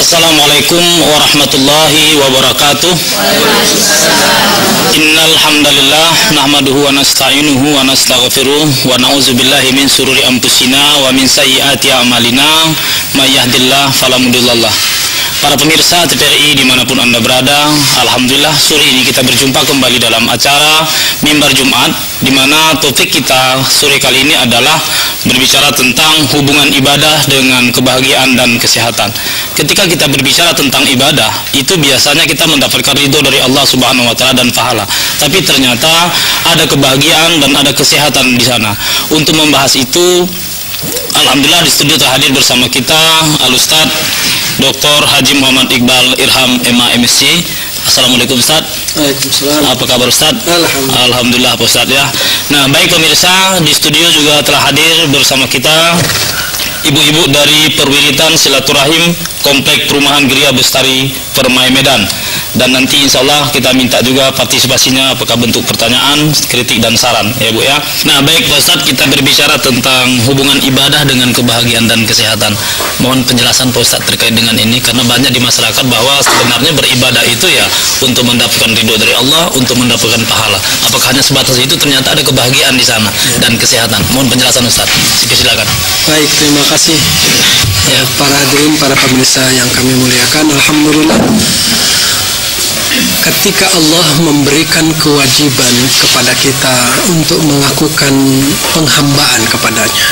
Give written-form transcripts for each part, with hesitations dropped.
Assalamualaikum warahmatullahi wabarakatuh. Innal hamdalillah nahmaduhu wa nasta'inuhu wa nastaghfiruh wa na'udzubillahi min sururi anfusina wa min sayyiati a'malina may yahdihillahu fala mudhillalah. Para pemirsa TVRI dimanapun Anda berada, alhamdulillah sore ini kita berjumpa kembali dalam acara Mimbar Jumat, di mana topik kita sore kali ini adalah berbicara tentang hubungan ibadah dengan kebahagiaan dan kesehatan. Ketika kita berbicara tentang ibadah, itu biasanya kita mendapatkan ridho dari Allah Subhanahu wa taala dan pahala. Tapi ternyata ada kebahagiaan dan ada kesehatan di sana. Untuk membahas itu, alhamdulillah di studio terhadir bersama kita Al-Ustaz Dr. Haji Muhammad Iqbal Irham MA MSc. Assalamualaikum Ustaz. Waalaikumsalam. Apa kabar Ustaz? Alhamdulillah Pak Ustaz ya. Nah, baik pemirsa, di studio juga telah hadir bersama kita ibu-ibu dari Perwiritan Silaturahim Komplek Perumahan Geria Bestari Permai Medan. Dan nanti insya Allah kita minta juga partisipasinya, apakah bentuk pertanyaan, kritik dan saran ya Bu ya. Nah baik Pak Ustadz, kita berbicara tentang hubungan ibadah dengan kebahagiaan dan kesehatan. Mohon penjelasan Pak Ustadz terkait dengan ini, karena banyak di masyarakat bahwa sebenarnya beribadah itu ya untuk mendapatkan ridho dari Allah, untuk mendapatkan pahala. Apakah hanya sebatas itu? Ternyata ada kebahagiaan di sana dan kesehatan. Mohon penjelasan Ustadz, silakan. Baik, terima kasih ya, para hadirin, para pemirsa yang kami muliakan. Alhamdulillah, ketika Allah memberikan kewajiban kepada kita untuk melakukan penghambaan kepadanya,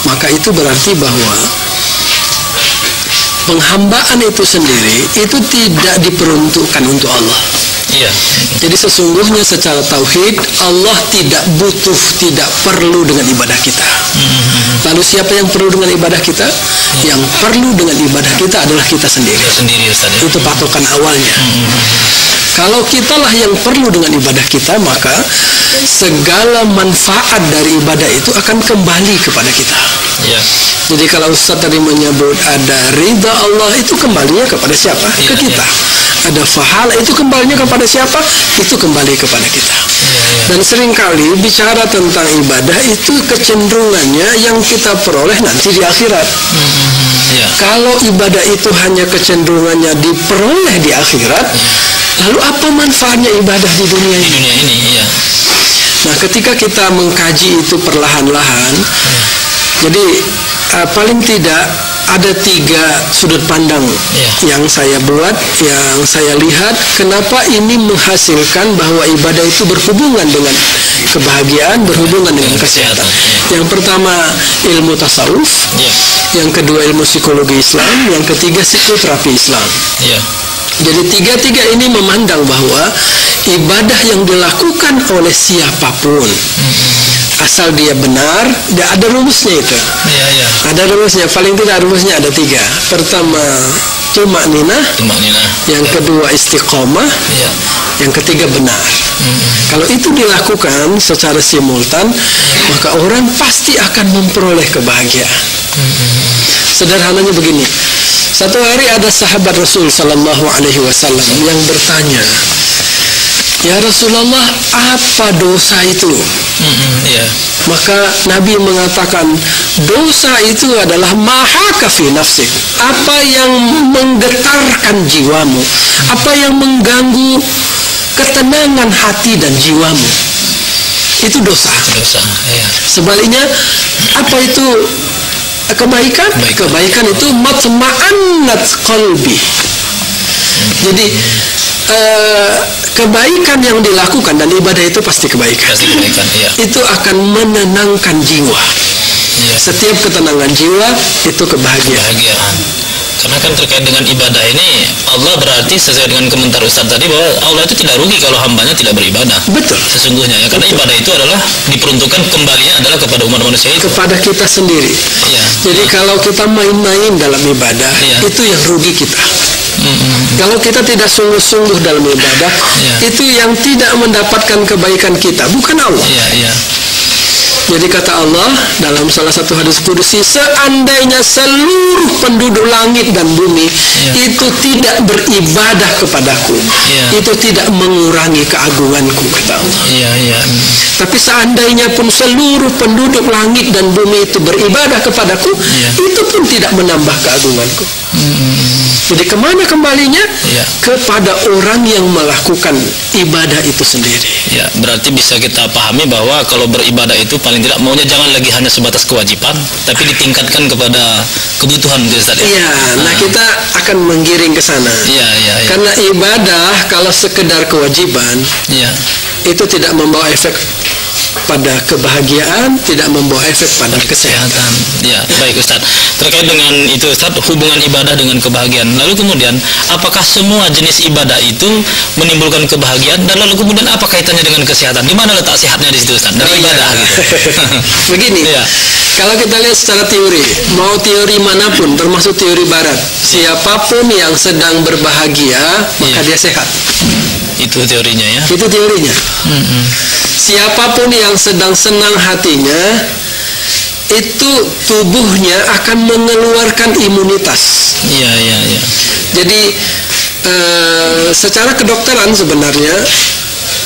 maka itu berarti bahwa penghambaan itu sendiri itu tidak diperuntukkan untuk Allah. Jadi sesungguhnya secara tauhid Allah tidak butuh, tidak perlu dengan ibadah kita. Lalu siapa yang perlu dengan ibadah kita? Yang perlu dengan ibadah kita adalah kita sendiri. Itu patokan awalnya. Kalau kitalah yang perlu dengan ibadah kita, maka segala manfaat dari ibadah itu akan kembali kepada kita. Jadi kalau Ustaz tadi menyebut ada ridha Allah, itu kembalinya kepada siapa? Ke kita. Ada pahala, itu kembalinya kepada siapa? Itu kembali kepada kita. Dan seringkali bicara tentang ibadah itu kecenderungannya yang kita peroleh nanti di akhirat. Kalau ibadah itu hanya kecenderungannya diperoleh di akhirat, lalu apa manfaatnya ibadah di dunia ini? Nah, ketika kita mengkaji itu perlahan-lahan, jadi paling tidak ada 3 sudut pandang yang saya buat, yang saya lihat kenapa ini menghasilkan bahwa ibadah itu berhubungan dengan kebahagiaan, berhubungan dengan kesehatan. Yang pertama ilmu tasawuf, yang kedua ilmu psikologi Islam, yang ketiga psikoterapi Islam. Jadi 3 ini memandang bahwa ibadah yang dilakukan oleh siapapun, asal dia benar, dia ada rumusnya itu. Ada rumusnya, paling tidak rumusnya ada 3. Pertama tumakninah, yang kedua istiqomah, yang ketiga benar. Kalau itu dilakukan secara simultan, maka orang pasti akan memperoleh kebahagiaan. Sederhananya begini, satu hari ada sahabat Rasul Sallallahu Alaihi Wasallam yang bertanya, ya Rasulullah, apa dosa itu? Maka Nabi mengatakan, dosa itu adalah mahaka fi nafsik, apa yang menggetarkan jiwamu, apa yang mengganggu ketenangan hati dan jiwamu, itu dosa. Sebaliknya, apa itu kebaikan? Kebaikan itu matma'annat qalbi. Jadi kebaikan yang dilakukan, dan ibadah itu pasti kebaikan, itu akan menenangkan jiwa. Setiap ketenangan jiwa itu kebahagiaan. Karena kan terkait dengan ibadah ini, Allah berarti sesuai dengan komentar Ustaz tadi bahwa Allah itu tidak rugi kalau hambanya tidak beribadah. Betul. Sesungguhnya ya, karena ibadah itu adalah diperuntukkan kembalinya adalah kepada umat manusia itu. Kepada kita sendiri. Jadi kalau kita main-main dalam ibadah, itu yang rugi kita. Kalau kita tidak sungguh-sungguh dalam ibadah, itu yang tidak mendapatkan kebaikan kita, bukan Allah. Jadi kata Allah dalam salah satu hadis qudsi, seandainya seluruh penduduk langit dan bumi itu tidak beribadah kepadaku, itu tidak mengurangi keagunganku, kata Allah. Tapi seandainya pun seluruh penduduk langit dan bumi itu beribadah kepadaku, itu pun tidak menambah keagunganku. Jadi kemana kembalinya? Kepada orang yang melakukan ibadah itu sendiri. Ya, berarti bisa kita pahami bahwa kalau beribadah itu paling tidak maunya jangan lagi hanya sebatas kewajiban, tapi ditingkatkan kepada kebutuhan, Ustaz. Iya, nah kita akan menggiring ke sana. Karena ibadah kalau sekedar kewajiban, itu tidak membawa efek pada kebahagiaan, tidak membawa efek pada kesehatan. Ya, baik Ustaz. Terkait dengan itu Ustaz, hubungan ibadah dengan kebahagiaan. Lalu kemudian, apakah semua jenis ibadah itu menimbulkan kebahagiaan? Dan lalu kemudian apa kaitannya dengan kesehatan? Di mana letak sehatnya di situ Ustaz? Dari ibadah gitu. Begini. Kalau kita lihat secara teori, mau teori manapun, termasuk teori barat, siapapun yang sedang berbahagia, maka dia sehat. Itu teorinya ya. Itu teorinya. Siapapun yang sedang senang hatinya, itu tubuhnya akan mengeluarkan imunitas. Jadi secara kedokteran sebenarnya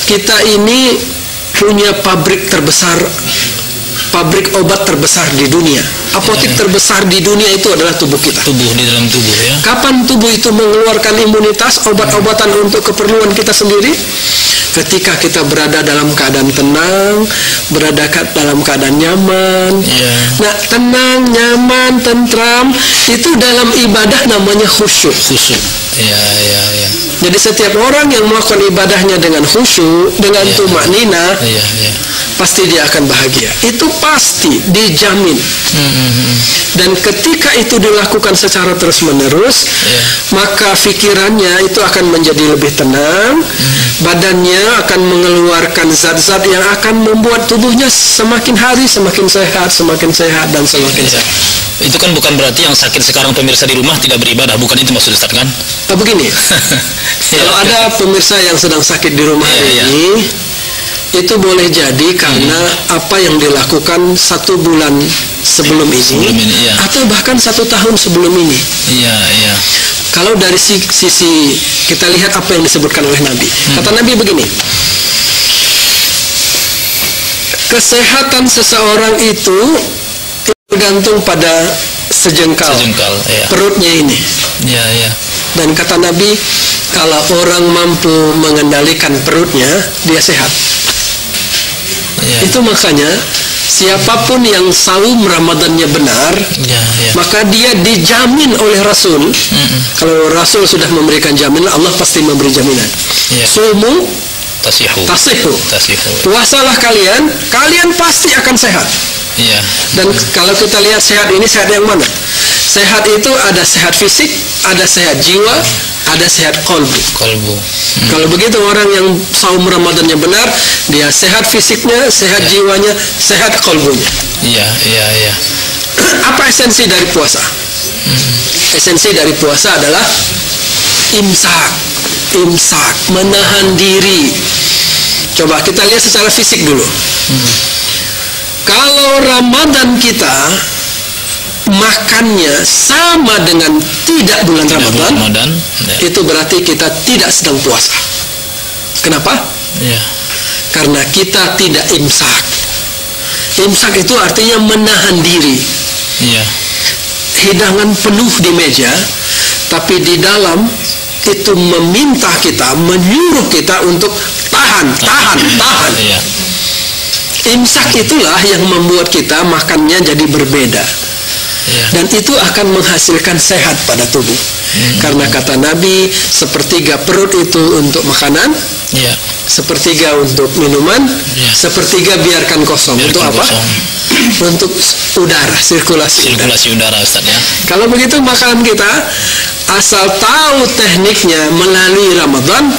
kita ini punya pabrik terbesar, pabrik obat terbesar di dunia. Apotek terbesar di dunia itu adalah tubuh kita. Tubuh, di dalam tubuh ya. Kapan tubuh itu mengeluarkan imunitas, obat-obatan untuk keperluan kita sendiri? Ketika kita berada dalam keadaan tenang, berada dalam keadaan nyaman. Nah, tenang, nyaman, tentram, itu dalam ibadah namanya khusyuk. Jadi setiap orang yang melakukan ibadahnya dengan khusyuk, dengan tumaknina, pasti dia akan bahagia. Itu pasti, dijamin. Dan ketika itu dilakukan secara terus-menerus, maka pikirannya itu akan menjadi lebih tenang, badannya akan mengeluarkan zat-zat yang akan membuat tubuhnya semakin hari semakin sehat, dan semakin sehat. Itu kan bukan berarti yang sakit sekarang pemirsa di rumah tidak beribadah, bukan itu maksud Ustaz kan? Begini, kalau ada pemirsa yang sedang sakit di rumah ini, itu boleh jadi karena apa yang dilakukan 1 bulan sebelum ini, atau bahkan 1 tahun sebelum ini. Kalau dari sisi kita lihat apa yang disebutkan oleh Nabi. Kata Nabi begini, kesehatan seseorang itu bergantung pada sejengkal perutnya ini. Dan kata Nabi, kalau orang mampu mengendalikan perutnya, dia sehat. Itu makanya siapapun yang saum Ramadannya benar, maka dia dijamin oleh Rasul. Kalau Rasul sudah memberikan jaminan, Allah pasti memberi jaminan. Sumu tasihu. Puasalah kalian pasti akan sehat. Dan kalau kita lihat sehat ini, sehat yang mana? Sehat itu ada sehat fisik, ada sehat jiwa, ada sehat kolbu. Kalau begitu orang yang saum Ramadannya benar, dia sehat fisiknya, sehat jiwanya, sehat kolbunya. Apa esensi dari puasa? Esensi dari puasa adalah imsak, menahan diri. Coba kita lihat secara fisik dulu. Kalau Ramadan kita makannya sama dengan tidak bulan Ramadan, itu berarti kita tidak sedang puasa. Kenapa? Karena kita tidak imsak. Imsak itu artinya menahan diri. Hidangan penuh di meja, tapi di dalam itu meminta kita, menyuruh kita untuk tahan. Imsak itulah yang membuat kita makannya jadi berbeda. Dan itu akan menghasilkan sehat pada tubuh. Karena kata Nabi, 1/3 perut itu untuk makanan, 1/3 untuk minuman, 1/3 biarkan kosong. Untuk apa? Untuk udara, sirkulasi udara Ustaz ya. Kalau begitu makanan kita, asal tahu tekniknya melalui Ramadan,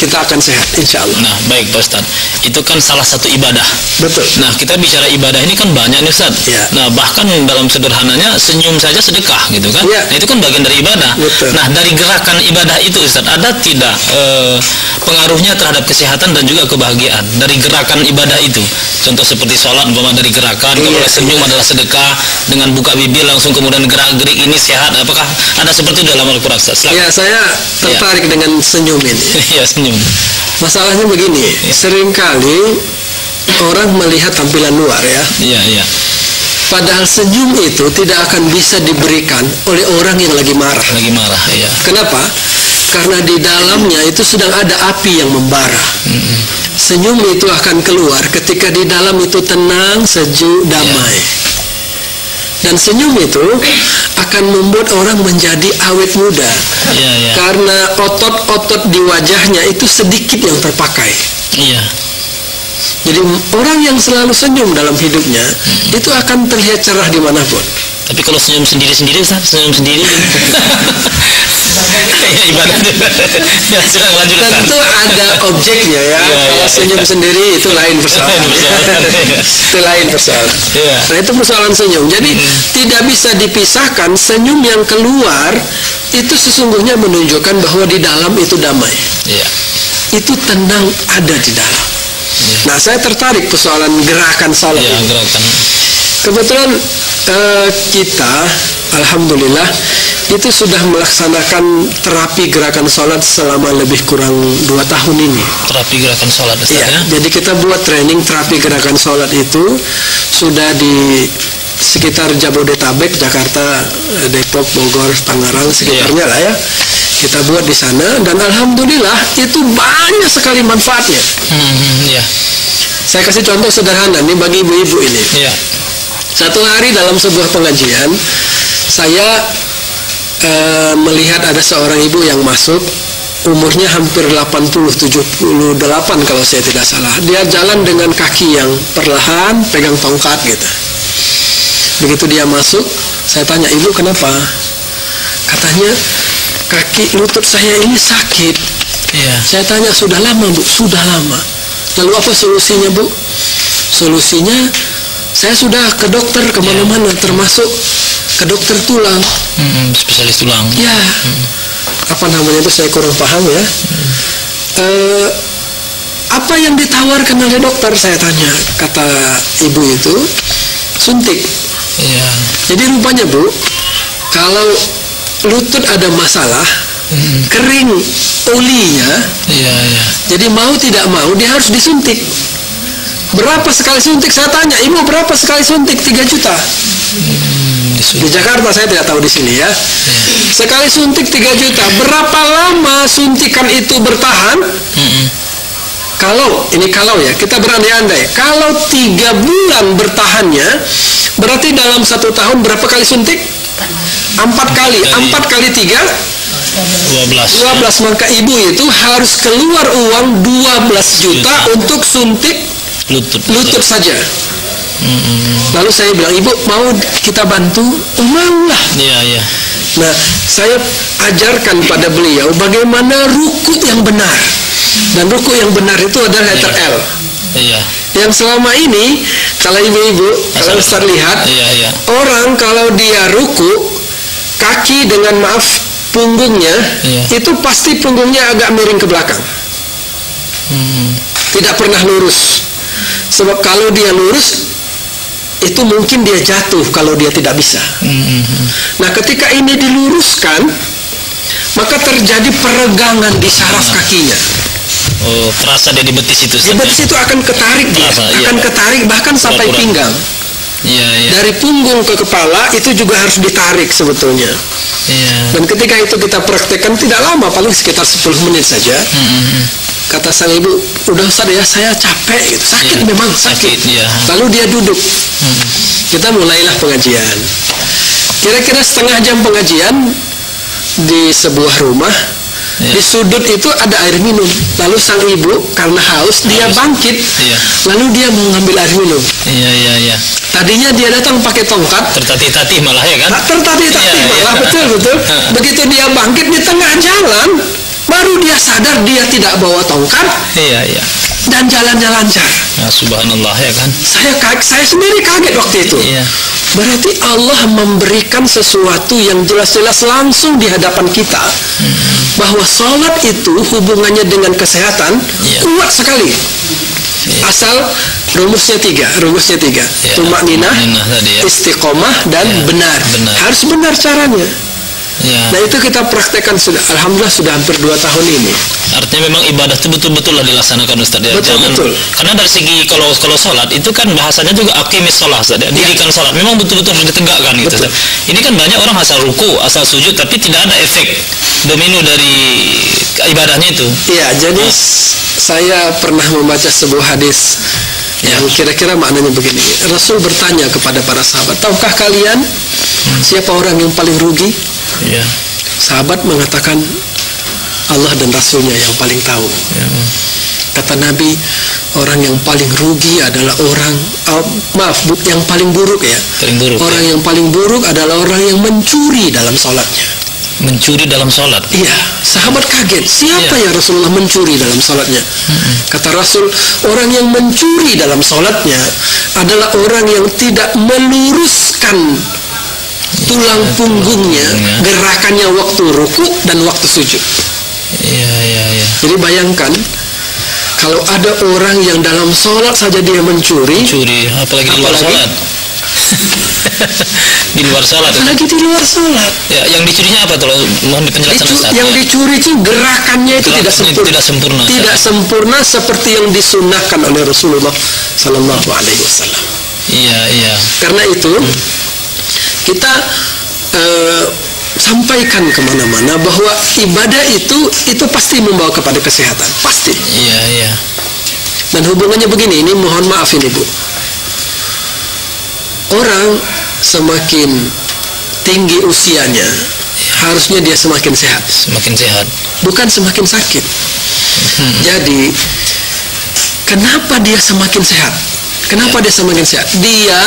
kita akan sehat, insya Allah. Nah, baik Pak Ustaz. Itu kan salah satu ibadah. Betul. Nah, kita bicara ibadah ini kan banyak nih Ustaz. Ya. Nah, bahkan dalam sederhananya senyum saja sedekah gitu kan. Ya. Nah, itu kan bagian dari ibadah. Betul. Nah, dari gerakan ibadah itu Ustaz, ada tidak pengaruhnya terhadap kesehatan dan juga kebahagiaan dari gerakan ibadah itu? Contoh seperti sholat, umpama dari gerakan, kalau senyum adalah sedekah, dengan buka bibir langsung kemudian gerak-gerik ini sehat. Apakah ada seperti itu dalam Al-Quran Ustaz? Ya, saya tertarik dengan senyum ini. Ya, senyum. Masalahnya begini, seringkali orang melihat tampilan luar ya. Iya, iya. Padahal senyum itu tidak akan bisa diberikan oleh orang yang lagi marah. Lagi marah, iya. Kenapa? Karena di dalamnya itu sedang ada api yang membara. Senyum itu akan keluar ketika di dalam itu tenang, sejuk, damai. Dan senyum itu akan membuat orang menjadi awet muda. Karena otot-otot di wajahnya itu sedikit yang terpakai. Jadi orang yang selalu senyum dalam hidupnya itu akan terlihat cerah dimanapun. Tapi kalau senyum sendiri-sendiri, senyum sendiri ya ibadah. Ya, silakan lanjut. Tentu ada objeknya ya. Kalau senyum sendiri itu lain persoalan. Itu lain persoalan. Nah, itu persoalan senyum. Jadi tidak bisa dipisahkan. Senyum yang keluar itu sesungguhnya menunjukkan bahwa di dalam itu damai. Itu tenang ada di dalam. Nah, saya tertarik persoalan gerakan salat. Gerakan. Kebetulan kita, alhamdulillah, itu sudah melaksanakan terapi gerakan sholat selama lebih kurang 2 tahun ini. Terapi gerakan sholat, ya? Jadi kita buat training terapi gerakan sholat itu sudah di sekitar Jabodetabek, Jakarta, Depok, Bogor, Tangerang, sekitarnya lah ya. Kita buat di sana dan alhamdulillah itu banyak sekali manfaatnya. Saya kasih contoh sederhana nih bagi ibu-ibu ini. Satu hari dalam sebuah pengajian, saya melihat ada seorang ibu yang masuk, umurnya hampir 80-78 kalau saya tidak salah. Dia jalan dengan kaki yang perlahan, pegang tongkat gitu. Begitu dia masuk, saya tanya, ibu kenapa? Katanya, kaki lutut saya ini sakit. Saya tanya, sudah lama bu? Sudah lama. Lalu apa solusinya bu? Solusinya, saya sudah ke dokter kemana-mana, termasuk ke dokter tulang. Spesialis tulang. Apa namanya itu saya kurang paham ya. Apa yang ditawarkan oleh dokter? Saya tanya. Kata ibu itu, suntik. Jadi rupanya bu, kalau lutut ada masalah, kering olinya, jadi mau tidak mau dia harus disuntik. Berapa sekali suntik? Saya tanya, ibu berapa sekali suntik? 3 juta. Di Jakarta, saya tidak tahu di sini ya. Sekali suntik 3 juta. Berapa lama suntikan itu bertahan? Kalau ya, kita berandai-andai. Kalau 3 bulan bertahannya, berarti dalam 1 tahun berapa kali suntik? 4 kali. 4 kali 3? 12. Maka ibu itu harus keluar uang 12 juta untuk suntik lutut saja. Lalu saya bilang, ibu mau kita bantu? Mau lah. Nah, saya ajarkan pada beliau bagaimana ruku yang benar. Dan ruku yang benar itu adalah letter L. Yang selama ini, kalau ibu-ibu, kalau Ustaz lihat, orang kalau dia ruku, kaki dengan punggungnya, itu pasti punggungnya agak miring ke belakang. Tidak pernah lurus. Sebab kalau dia lurus, itu mungkin dia jatuh kalau dia tidak bisa. Nah, ketika ini diluruskan, maka terjadi peregangan di saraf kakinya. Terasa dia di betis itu. Di betis itu akan ketarik dia, akan ketarik bahkan sampai pinggang. Dari punggung ke kepala itu juga harus ditarik sebetulnya. Dan ketika itu kita praktekkan tidak lama, paling sekitar 10 menit saja. Kata sang ibu, udah Ustaz ya, saya capek gitu. Sakit memang, sakit. Lalu dia duduk. Kita mulailah pengajian. Kira-kira setengah jam pengajian di sebuah rumah. Di sudut itu ada air minum. Lalu sang ibu karena haus, dia bangkit. Lalu dia mengambil air minum. Tadinya dia datang pakai tongkat. Tertatih-tatih malah ya kan? Tertatih-tatih malah, betul. Begitu dia bangkit di tengah jalan, baru dia sadar dia tidak bawa tongkat, dan jalannya lancar. Ya, subhanallah, ya kan? Saya sendiri kaget waktu itu. Berarti Allah memberikan sesuatu yang jelas-jelas langsung di hadapan kita, bahwa sholat itu hubungannya dengan kesehatan kuat sekali. Asal rumusnya tiga. Tumakninah, istiqomah, dan benar. Harus benar caranya. Nah, itu kita praktekkan sudah, alhamdulillah sudah hampir 2 tahun ini. Artinya memang ibadah itu betul-betul lah dilaksanakan, Ustaz ya. Betul. Karena dari segi kalau sholat itu kan bahasanya juga aqimis sholat, Ustaz ya. Dirikan sholat memang betul-betul harus ditegakkan gitu. Ini kan banyak orang asal ruku, asal sujud, tapi tidak ada efek domino dari ibadahnya itu. Iya, jadi saya pernah membaca sebuah hadis yang kira-kira maknanya begini. Rasul bertanya kepada para sahabat, tahukah kalian siapa orang yang paling rugi? Sahabat mengatakan, Allah dan Rasulnya yang paling tahu. Kata Nabi, orang yang paling rugi adalah yang paling buruk ya. Orang yang paling buruk adalah orang yang mencuri dalam sholatnya. Mencuri dalam sholat? Iya. Sahabat kaget, siapa ya Rasulullah mencuri dalam sholatnya? Kata Rasul, orang yang mencuri dalam sholatnya adalah orang yang tidak meluruskan tulang punggungnya, gerakannya waktu ruku dan waktu sujud. Jadi bayangkan, kalau ada orang yang dalam sholat saja dia mencuri, apalagi di luar sholat. Di luar sholat. Apalagi di luar sholat. Ya, yang dicurinya apa tuh? Mohon penjelasan Ustaz. Yang dicuri itu gerakannya itu tidak sempurna. Tidak sempurna seperti yang disunnahkan oleh Rasulullah Sallallahu Alaihi Wasallam. Iya. Karena itu kita sampaikan kemana-mana bahwa ibadah itu pasti membawa kepada kesehatan, pasti. Iya. Dan hubungannya begini, ini mohon maaf ini Bu. Orang semakin tinggi usianya, harusnya dia semakin sehat. Bukan semakin sakit. Jadi, kenapa dia semakin sehat? Dia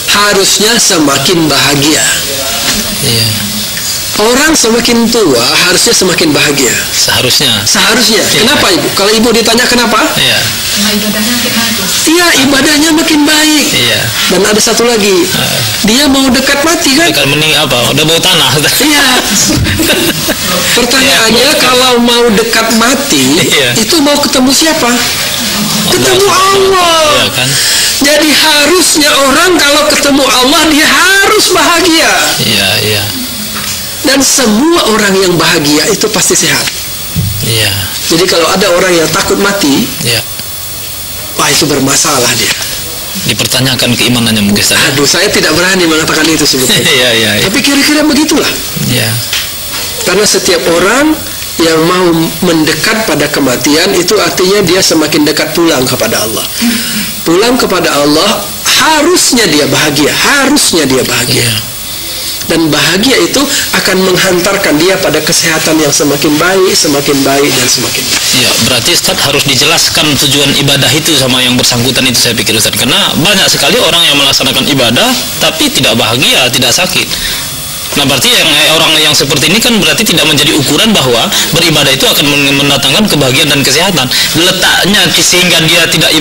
harusnya semakin bahagia. Orang semakin tua harusnya semakin bahagia. Seharusnya. Kenapa Ibu? Kalau Ibu ditanya kenapa? Ibadahnya makin baik. Dan ada satu lagi, dia mau dekat mati kan? Dekat mending apa? Udah bau tanah. Pertanyaannya, kalau mau dekat mati, itu mau ketemu siapa? Ketemu Allah. Jadi harusnya orang kalau ketemu Allah dia harus bahagia. Dan semua orang yang bahagia itu pasti sehat. Jadi kalau ada orang yang takut mati, wah itu bermasalah dia. Dipertanyakan keimanannya mungkin. Saya tidak berani mengatakan itu sebetulnya. Tapi kira-kira begitulah. Karena setiap orang yang mau mendekat pada kematian itu artinya dia semakin dekat pulang kepada Allah. Pulang kepada Allah harusnya dia bahagia. Dan bahagia itu akan menghantarkan dia pada kesehatan yang semakin baik dan semakin baik. Ya, berarti Ustaz harus dijelaskan tujuan ibadah itu sama yang bersangkutan itu, saya pikir Ustaz. Karena banyak sekali orang yang melaksanakan ibadah tapi tidak bahagia, tidak sakit. Nah, berarti orang yang seperti ini kan berarti tidak menjadi ukuran bahwa beribadah itu akan mendatangkan kebahagiaan dan kesehatan. Letaknya sehingga dia tidak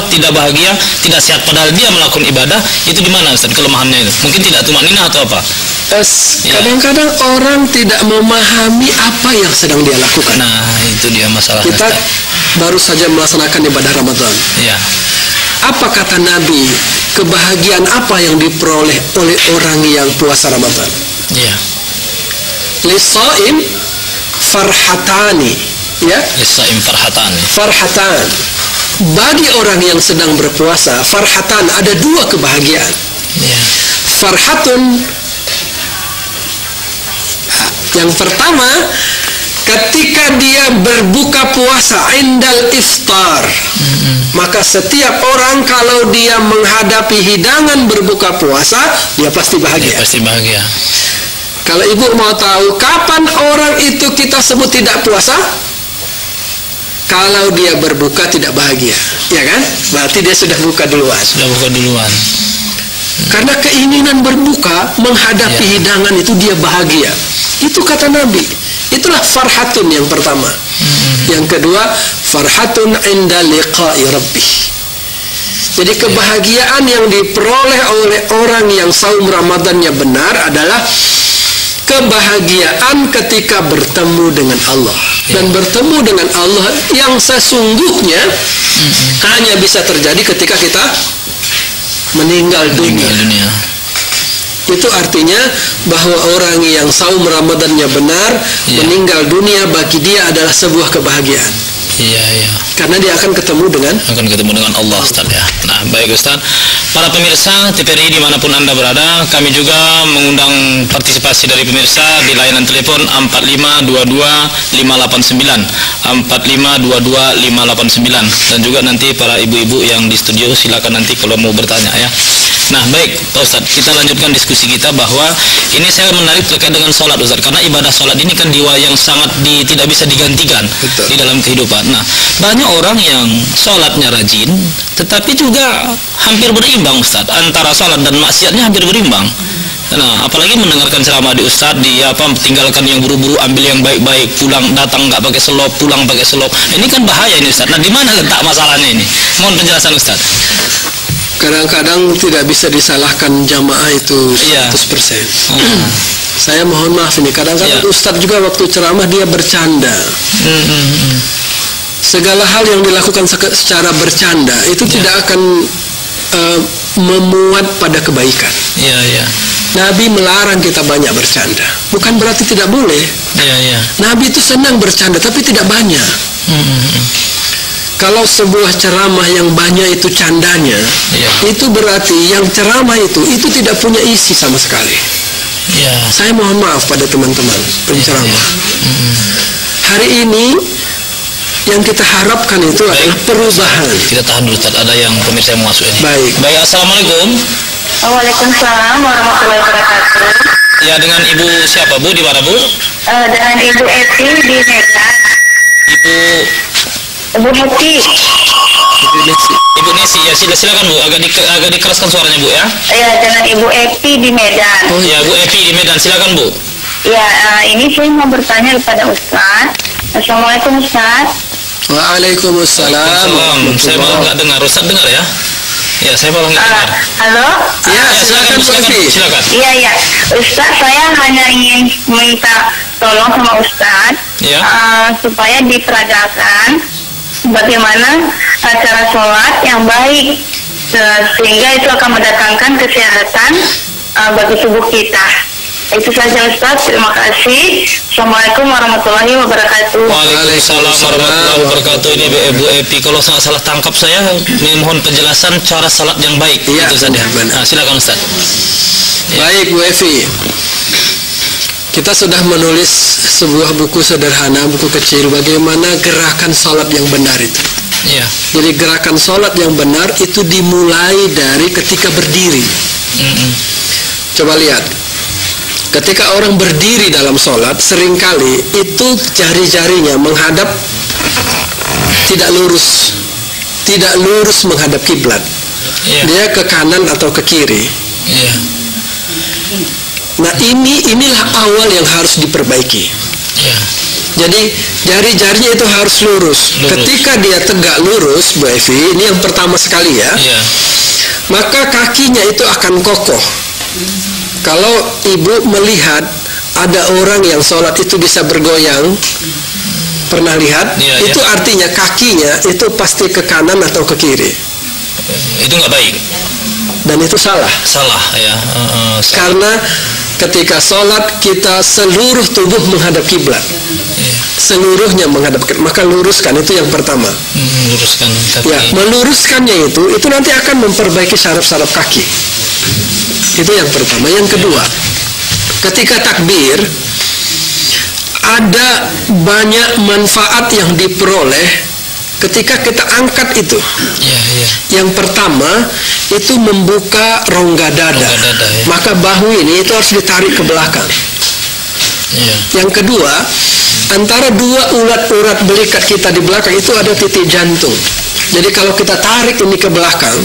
tidak bahagia, tidak sehat padahal dia melakukan ibadah, itu di mana Ustaz kelemahannya itu? Mungkin tidak tumakninah atau apa? Kadang-kadang orang tidak memahami apa yang sedang dia lakukan. Nah, itu dia masalah. Kita baru saja melaksanakan ibadah Ramadan. Apa kata Nabi? Kebahagiaan apa yang diperoleh oleh orang yang puasa Ramadan? Lisaim farhatani. Farhatan. Bagi orang yang sedang berpuasa, farhatan, ada 2 kebahagiaan. Farhatun, yang pertama, ketika dia berbuka puasa indal iftar, maka setiap orang kalau dia menghadapi hidangan berbuka puasa, dia pasti bahagia. Kalau Ibu mau tahu kapan orang itu kita sebut tidak puasa? Kalau dia berbuka tidak bahagia, ya kan? Berarti dia sudah buka duluan. Karena keinginan berbuka menghadapi hidangan itu dia bahagia. Itu kata Nabi. Itulah farhatun yang pertama. Yang kedua, farhatun inda liqa'i rabbih. Jadi kebahagiaan yang diperoleh oleh orang yang saum Ramadannya benar adalah kebahagiaan ketika bertemu dengan Allah. Dan bertemu dengan Allah yang sesungguhnya hanya bisa terjadi ketika kita meninggal dunia. Itu artinya bahwa orang yang saum Ramadannya benar, meninggal dunia bagi dia adalah sebuah kebahagiaan. Karena dia akan ketemu dengan Allah, Ustaz ya. Nah, baik Ustaz. Para pemirsa TVRI dimanapun Anda berada, kami juga mengundang partisipasi dari pemirsa di layanan telepon 4522-589 4522-589, dan juga nanti para ibu-ibu yang di studio silakan nanti kalau mau bertanya ya. Nah, baik Pak Ustaz, kita lanjutkan diskusi kita bahwa ini saya menarik terkait dengan sholat Ustaz, karena ibadah sholat ini kan diwa yang sangat tidak bisa digantikan. Betul. Di dalam kehidupan. Nah, banyak orang yang sholatnya rajin tetapi juga hampir berimbang Ustaz, antara sholat dan maksiatnya hampir berimbang. Nah, apalagi mendengarkan ceramah di Ustaz, tinggalkan yang buru-buru, ambil yang baik-baik, pulang datang nggak pakai selop, pulang pakai selop. Ini kan bahaya ini Ustaz. Nah, di mana letak masalahnya ini? Mohon penjelasan Ustaz. Kadang-kadang tidak bisa disalahkan jamaah itu 100%. Saya mohon maaf ini, kadang-kadang Ustaz juga waktu ceramah dia bercanda. Segala hal yang dilakukan secara bercanda itu tidak akan memuat pada kebaikan. Nabi melarang kita banyak bercanda. Bukan berarti tidak boleh. Nabi itu senang bercanda tapi tidak banyak. Kalau sebuah ceramah yang banyak itu candanya, itu berarti yang ceramah itu tidak punya isi sama sekali. Saya mohon maaf pada teman-teman penceramah. Hari ini yang kita harapkan itu adalah perubahan. Kita tahan dulu, ada yang pemirsa yang masuk ini. Baik. Assalamualaikum. Waalaikumsalam warahmatullahi wabarakatuh. Ya, dengan Ibu siapa Bu? Di mana Bu? Dengan Ibu Eti di Medan. Ibu Heti. Ibu Nesi ya, silakan Bu, agak dikeraskan suaranya Bu ya. Ya, dengan Ibu Epi di Medan. Ya, Bu Epi di Medan, silakan Bu. Ya, ini saya mau bertanya kepada Ustaz. Assalamualaikum Ustaz. Waalaikumsalam. Saya malah nggak dengar, Ustaz dengar ya? Ya, saya malah nggak dengar. Halo? Ya, silakan Bu Epi. Silakan. Iya. Ustaz, saya hanya ingin minta tolong sama Ustaz supaya diperagakan bagaimana cara sholat yang baik sehingga itu akan mendatangkan kesehatan bagi tubuh kita. Itu saja Ustaz, terima kasih. Assalamualaikum warahmatullahi wabarakatuh. Waalaikumsalam warahmatullahi wabarakatuh. Ini Bu Epi, kalau nggak salah tangkap saya mohon penjelasan cara salat yang baik. Itu saja. Nah, silakan Ustaz. Baik Bu Epi, kita sudah menulis sebuah buku sederhana, buku kecil, bagaimana gerakan salat yang benar itu. Jadi gerakan salat yang benar itu dimulai dari ketika berdiri. Coba lihat, ketika orang berdiri dalam salat, seringkali itu jari-jarinya menghadap tidak lurus menghadap kiblat. Dia ke kanan atau ke kiri. Nah, inilah awal yang harus diperbaiki. Jadi jari-jarinya itu harus lurus. Ketika dia tegak lurus, Bu Evi, ini yang pertama sekali ya. Maka kakinya itu akan kokoh. Kalau ibu melihat ada orang yang sholat itu bisa bergoyang, pernah lihat? Itu artinya kakinya itu pasti ke kanan atau ke kiri. Itu nggak baik. Dan itu salah. Ya. Karena ketika sholat kita seluruh tubuh menghadap kiblat. Seluruhnya menghadap kiblat. Maka luruskan, itu yang pertama. Luruskan kaki. Ya, meluruskannya itu nanti akan memperbaiki saraf-saraf kaki. Itu yang pertama. Yang kedua, ketika takbir ada banyak manfaat yang diperoleh ketika kita angkat itu. Yang pertama itu membuka rongga dada. Maka bahu ini itu harus ditarik ke belakang. Yang kedua, antara dua urat-urat belikat kita di belakang itu ada titik jantung. Jadi kalau kita tarik ini ke belakang,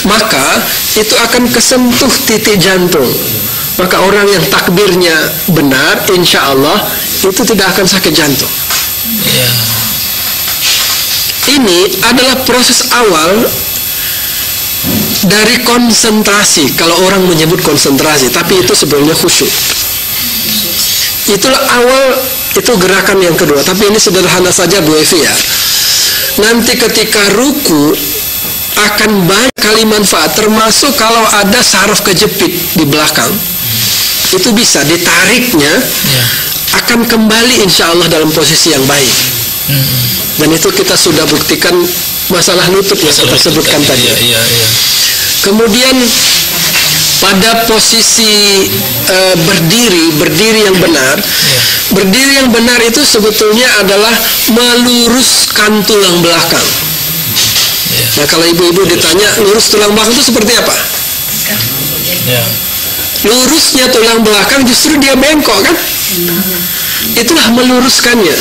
maka itu akan kesentuh titik jantung. Maka orang yang takbirnya benar, insya Allah itu tidak akan sakit jantung. Ini adalah proses awal dari konsentrasi. Kalau orang menyebut konsentrasi, tapi itu sebenarnya khusyuk. Itulah awal, itu gerakan yang kedua. Tapi ini sederhana saja Bu Evi ya. Nanti ketika ruku akan banyak kali manfaat, termasuk kalau ada saraf kejepit di belakang, itu bisa ditariknya, akan kembali insya Allah dalam posisi yang baik. Dan itu kita sudah buktikan masalah lutut yang kita sebutkan tadi. Kemudian pada posisi berdiri yang benar, berdiri yang benar itu sebetulnya adalah meluruskan tulang belakang. Nah, kalau ibu-ibu ditanya lurus tulang belakang itu seperti apa? Lurusnya tulang belakang justru dia bengkok kan? Itulah meluruskannya.